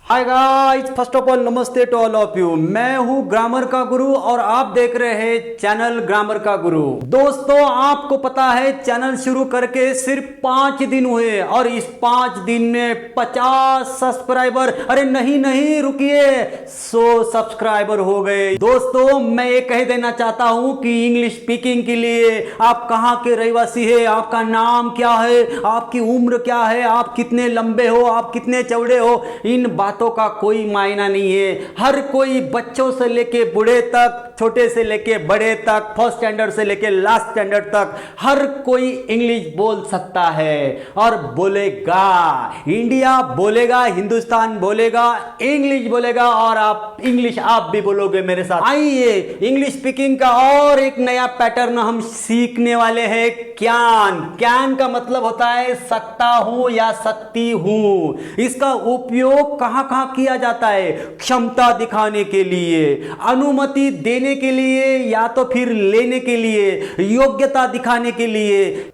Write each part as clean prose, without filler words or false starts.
Hi guys, first of all नमस्ते to all of you. मैं हूं ग्रामर का गुरु और आप देख रहे हैं चैनल ग्रामर का गुरु। दोस्तों, आपको पता है चैनल शुरू करके सिर्फ 5 दिन हुए और इस 5 दिन में 50 सब्सक्राइबर, अरे नहीं रुकिए, 100 सब्सक्राइबर हो गए। दोस्तों, मैं ये कह देना चाहता हूं कि इंग्लिश स्पीकिंग के लिए आप कहां के रहवासी है, आपका नाम क्या है, आपकी उम्र क्या है, आप कितने लंबे हो, आप कितने चौड़े हो, इन बातों का कोई मायना नहीं है। हर कोई बच्चों से लेके बूढ़े तक, छोटे से लेके बड़े तक, फर्स्ट स्टैंडर्ड से लेके लास्ट स्टैंडर्ड तक हर कोई इंग्लिश बोल सकता है और बोलेगा। इंडिया बोलेगा, हिंदुस्तान बोलेगा, इंग्लिश बोलेगा और आप इंग्लिश आप भी बोलोगे मेरे साथ। आइए, इंग्लिश स्पीकिंग का और एक नया पैटर्न हम सीखने वाले हैं। कैन का मतलब होता है सकता हूं या सकती हूं। इसका उपयोग कहां कहां किया जाता है? क्षमता दिखाने के लिए, अनुमति देने के लिए या तो फिर लेने के लिए, योग्यता दिखाने के लिए।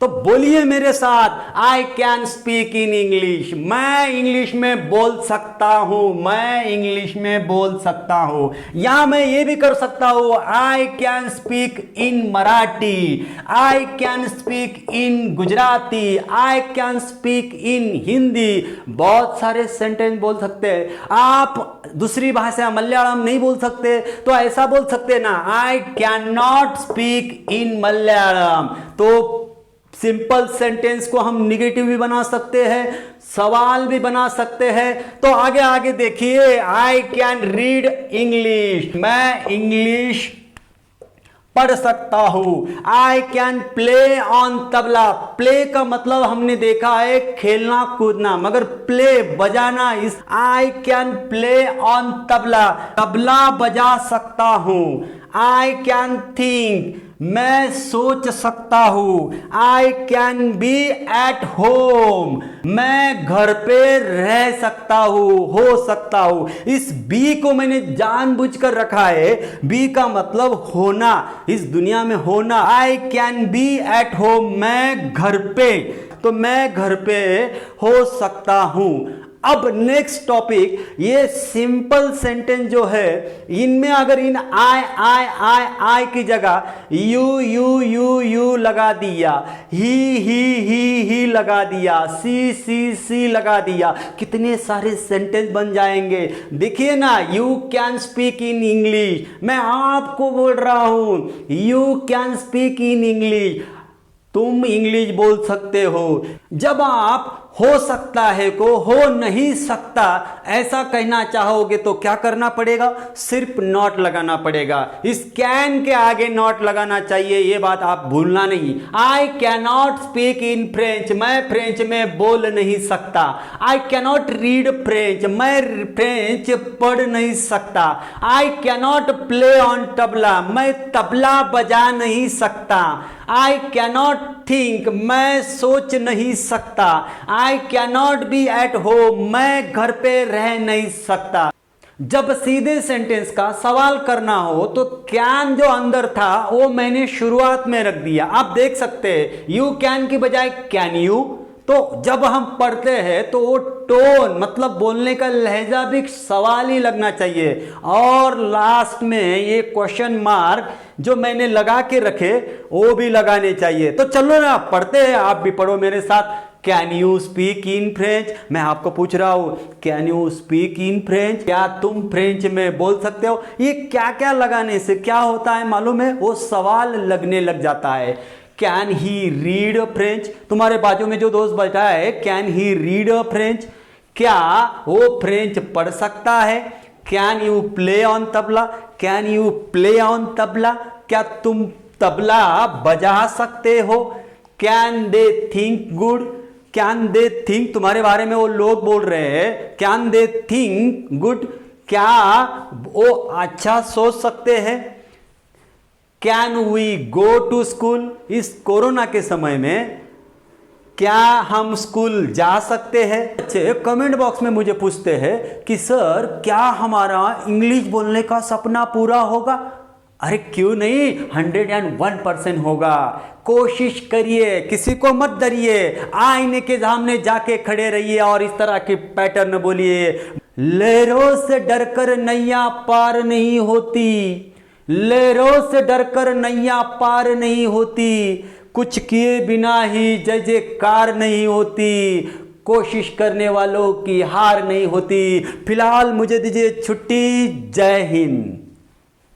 तो बोलिए मेरे साथ, I can speak in English. मैं इंग्लिश में बोल सकता हूं, मैं इंग्लिश में बोल सकता हूं। या मैं ये भी कर सकता हूं, I can speak in Marathi, I can speak in Gujarati, I can speak in Hindi. बहुत सारे सेंटेंस बोल सकते हैं। आप दूसरी भाषा मलयालम नहीं बोल सकते तो ऐसा बोल सकते ना, I can not speak in Malayalam. तो सिंपल सेंटेंस को हम निगेटिव भी बना सकते हैं, सवाल भी बना सकते हैं। तो आगे आगे देखिए, आई कैन रीड इंग्लिश, मैं इंग्लिश पढ़ सकता हूं। I can play on tabla. Play का मतलब हमने देखा है खेलना कूदना, मगर प्ले बजाना, इस I can play on tabla, tabla बजा सकता हूं। आई कैन थिंक, मैं सोच सकता हूं। I can be at home, मैं घर पे रह सकता हूं, हो सकता हूं। इस बी को मैंने जानबूझकर रखा है। बी का मतलब होना, इस दुनिया में होना। I can be at home, मैं घर पे, तो मैं घर पे हो सकता हूं। अब नेक्स्ट टॉपिक, ये सिंपल सेंटेंस जो है, इनमें अगर इन आई की जगह यू लगा दिया, ही लगा दिया, सी लगा दिया, कितने सारे सेंटेंस बन जाएंगे। देखिए ना, you can speak in English, मैं आपको बोल रहा हूं you can speak in English, तुम इंग्लिश बोल सकते हो। जब आप हो सकता है को हो नहीं सकता ऐसा कहना चाहोगे तो क्या करना पड़ेगा? सिर्फ नॉट लगाना पड़ेगा। इस कैन के आगे नॉट लगाना चाहिए, ये बात आप भूलना नहीं। I can not speak in French, मैं फ्रेंच में बोल नहीं सकता। I can not read French, मैं फ्रेंच पढ़ नहीं सकता। I can not play on tabla, मैं तबला बजा नहीं सकता। आई कैन नॉट थिंक, मैं सोच नहीं सकता। I can not be at home, मैं घर पे रह नहीं सकता। जब सीधे सेंटेंस का सवाल करना हो तो कैन जो अंदर था वो मैंने शुरुआत में रख दिया। आप देख सकते हैं यू कैन की बजाय कैन यू। तो जब हम पढ़ते हैं तो वो टोन, मतलब बोलने का लहजा भी सवाल ही लगना चाहिए। और लास्ट में ये क्वेश्चन मार्क जो मैंने लगा के रखे वो भी लगाने चाहिए। तो चलो ना पढ़ते हैं, आप भी पढ़ो मेरे साथ। Can you speak in French, मैं आपको पूछ रहा हूं can you speak in French, क्या तुम फ्रेंच में बोल सकते हो? ये क्या क्या लगाने से क्या होता है मालूम है? वो सवाल लगने लग जाता है। कैन ही रीड फ्रेंच, तुम्हारे बाजू में जो दोस्त बैठा है, कैन ही रीड फ्रेंच, क्या वो फ्रेंच पढ़ सकता है? Can you play on tabla, can you play on tabla, क्या तुम तबला बजा सकते हो? Can they think good, can they think, तुम्हारे बारे में वो लोग बोल रहे हैं, कैन दे थिंक गुड, क्या वो अच्छा सोच सकते हैं? Can we go to school, इस कोरोना के समय में क्या हम स्कूल जा सकते हैं? बच्चे कमेंट बॉक्स में मुझे पूछते हैं कि सर क्या हमारा इंग्लिश बोलने का सपना पूरा होगा? अरे क्यों नहीं, 101% होगा। कोशिश करिए, किसी को मत डरिए, आईने के सामने जाके खड़े रहिए और इस तरह के पैटर्न बोलिए। लहरों से डरकर नैया पार नहीं होती, लहरों से डरकर नैया पार नहीं होती, कुछ किए बिना ही जय जयकार नहीं होती, कोशिश करने वालों की हार नहीं होती। फिलहाल मुझे दीजिए छुट्टी। जय हिंद।